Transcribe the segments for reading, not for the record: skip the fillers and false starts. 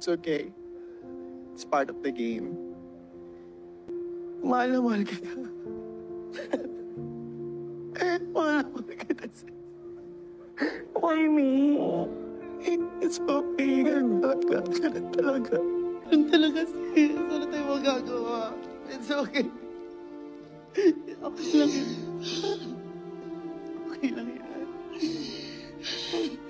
it's okay. It's part of the game. Mahal na mahal kita. Mahal na mahal kita. Why me? It's okay. Ganun talaga. Ganun talaga. Ganun talaga, sis. Ano tayo magagawa? It's okay. Okay lang yan. Okay lang yan. Okay lang yan.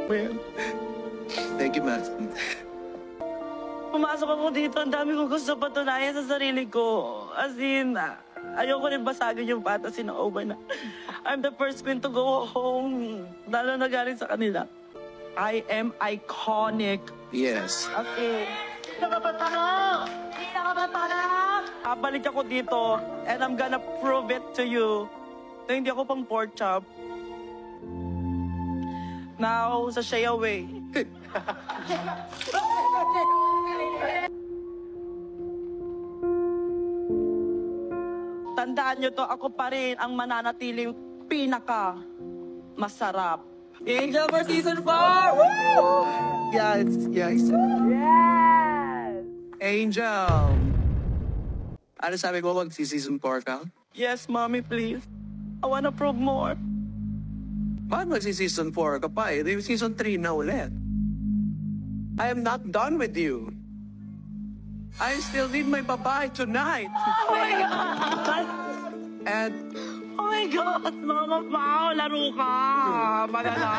Well, thank you, Maxine. Pumasok ako dito, ang dami kong gusto patunayan sa sarili ko. As in, ayoko rin basagin yung fantasy ng over na I'm the first queen to go home. Lalo na galing sa kanila. I am iconic. Yes. Okay. Nakapatara! Babalik ako dito and I'm gonna prove it to you na hindi ako pang pork chop. Now, sa Shay Away. Tandaan nyo to, ako pa rin ang mananatiling pinaka masarap. Angel for Season 4! Woo! Yes, yes. Yes! Angel! Ano sabi ko, mag-season 4 ka? Yes, mommy, please. I wanna prove more. Bakit mag-season 4 ka pa eh? Di season 3 na ulit. I am not done with you. I still need my babae tonight. Oh my God! And Oh my God! Mama Pao, laro ka! Malala!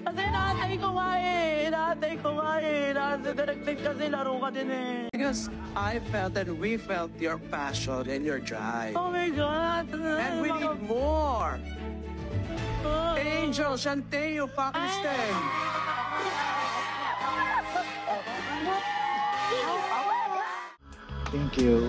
Kasi natay ko nga eh! Natay ko nga eh! Nasa-directed kasi laro ka din eh! because I felt and we felt your passion and your drive. Oh my God! And we need more. Angel, Shanteo, fucking stay. Thank you.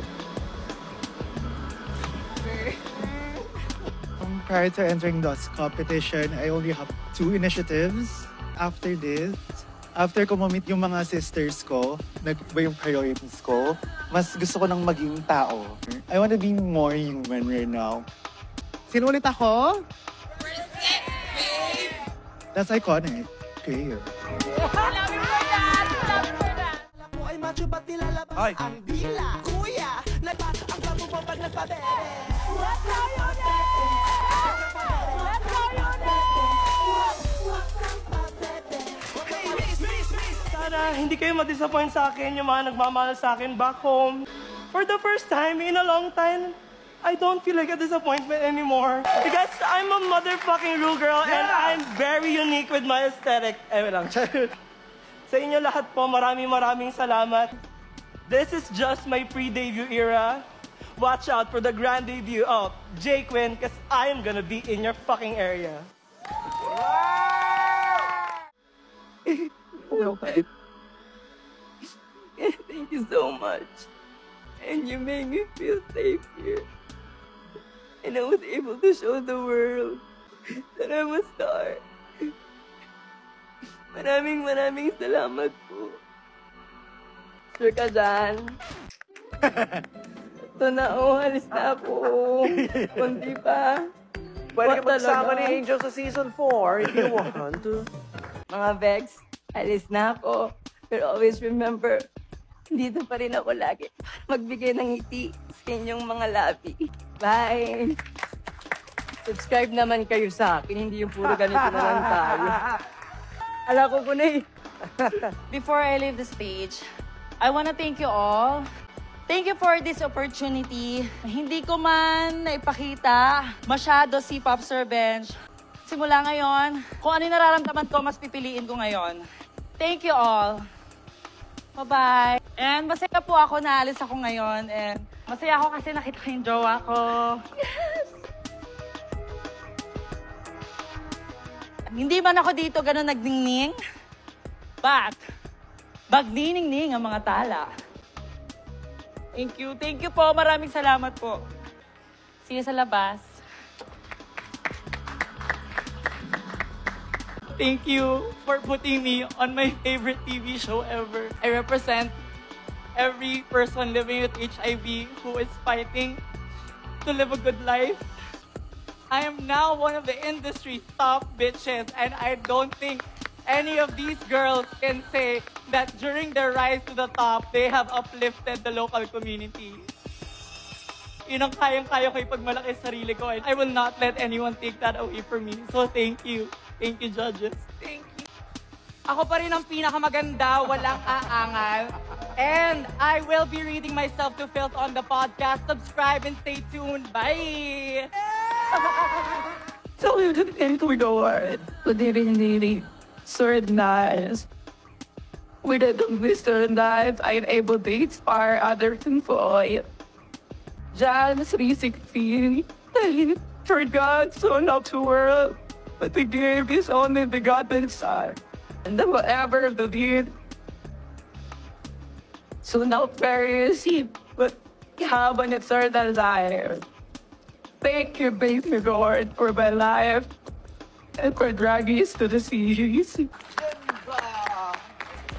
Prior to entering this competition, I only have 2 initiatives. After this, after ko ma-meet yung mga sisters ko, nag-iba yung priorities ko, mas gusto ko nang maging tao. I want to be more human right now. Sino ulit ako? That's iconic. Okay. Ay. Ang dila, kuya, ang babo mo pag nagpabere. Sana hindi kayo ma-disappoint sa akin, yung mga nagmamahal sa akin back home. For the first time in a long time, I don't feel like a disappointment anymore. Because I'm a motherfucking real girl and I'm very unique with my aesthetic. Lang. Sa inyo lahat po, maraming salamat. This is just my pre-debut era. Watch out for the grand debut of Jay Quinn because I am gonna be in your fucking area. Okay. Thank you so much. And you made me feel safe here. And I was able to show the world that I'm a star. Maraming salamat po. Sure ka dyan? Ito na, alis na po. Kunti pa. Pwede ka magsama ni Angel sa season 4 if you want to. Mga Vex, alis na po. Pero always remember, dito pa rin ako lagi. Magbigay ng ngiti sa inyong mga labi. Bye! Subscribe naman kayo sa akin, hindi yung puro ganito na lang tayo. Ala ko na eh. Before I leave the stage, I want to thank you all. Thank you for this opportunity. Hindi ko man naipakita masyado si Popstar Bench. Simula ngayon, kung ano yung nararamdaman ko, mas pipiliin ko ngayon. Thank you all. Bye-bye. And masaya po ako na alis ako ngayon. And masaya ako kasi nakita ko yung jowa ko. Yes! Hindi man ako dito ganun nagningning. But, magniningning ang mga tala. Thank you. Thank you po. Maraming salamat po. See you sa labas. Thank you for putting me on my favorite TV show ever. I represent every person living with HIV who is fighting to live a good life. I am now one of the industry's top bitches, and I don't think any of these girls can say that during their rise to the top, they have uplifted the local community. Yun ang kayang-kaya ko ipagmalaki sa sarili ko, and I will not let anyone take that away from me. So thank you. Thank you, judges. Thank you. Ako pa rin ang pinakamaganda, walang aangal. And I will be reading myself to filth on the podcast. Subscribe and stay tuned. Bye! So we go on. But they really sword knives. With the sword knives, I'm able to inspire others to fight. John 3:16. For God so loved the world, but He gave His only begotten Son, and that whatever believed so not perish, but have an eternal life. Thank you, baby Lord, for my life and for dragging us to the seas.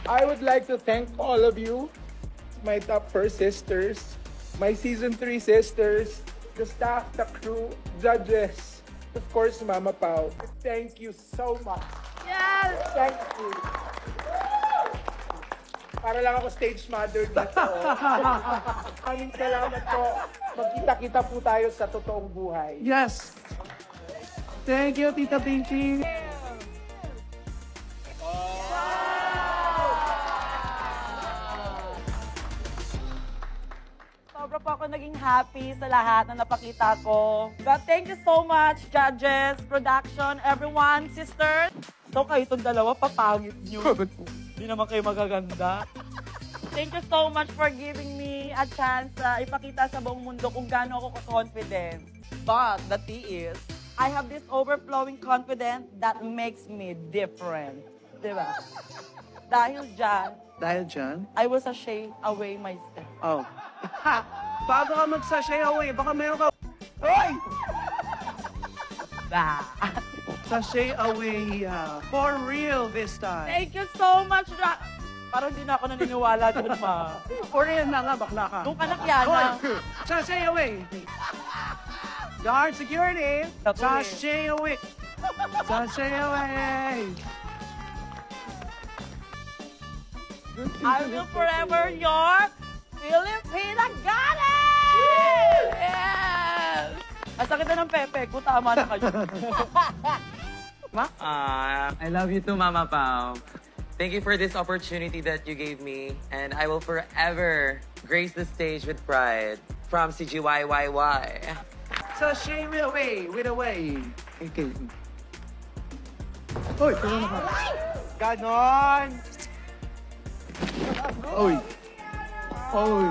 I would like to thank all of you, my top 4 sisters, my season 3 sisters, the staff, the crew, judges, of course, Mama Pao. Thank you so much. Yes! Thank you. Para lang ako stage mother dito. Maraming salamat po. Magkita-kita po tayo sa totoong buhay. Yes. Thank you, Tita Pinky. Sobra po ako naging happy sa lahat na napakita ko. But thank you so much, judges, production, everyone, sisters. So kayo itong dalawa, papangit nyo. Hindi naman kayo magaganda. Thank you so much for giving me a chance ipakita sa buong mundo kung gaano ako confident. But the tea is, I have this overflowing confidence that makes me different. Diba? Dahil dyan, I will sashay away myself. Oh. Bago ka mag-sashay away, baka meron ka... Hoy! Sashay away for real this time. Thank you so much, parang hindi na ako naniniwala dun, ma. For real na nga, bakla ka. Nung anak yan, na. Sashay away. Guard security. Tatuli. Sashay away. Sashay away. I will forever your Filipina goddess! Yes! Ang sakit na ng pepe ko, tama na kayo. I love you too, Mama Pao. Thank you for this opportunity that you gave me, and I will forever grace the stage with pride. From CGYYY. Sashay away. With away. Okay. Oy, pero na ka. Ganon! Oy. Oy.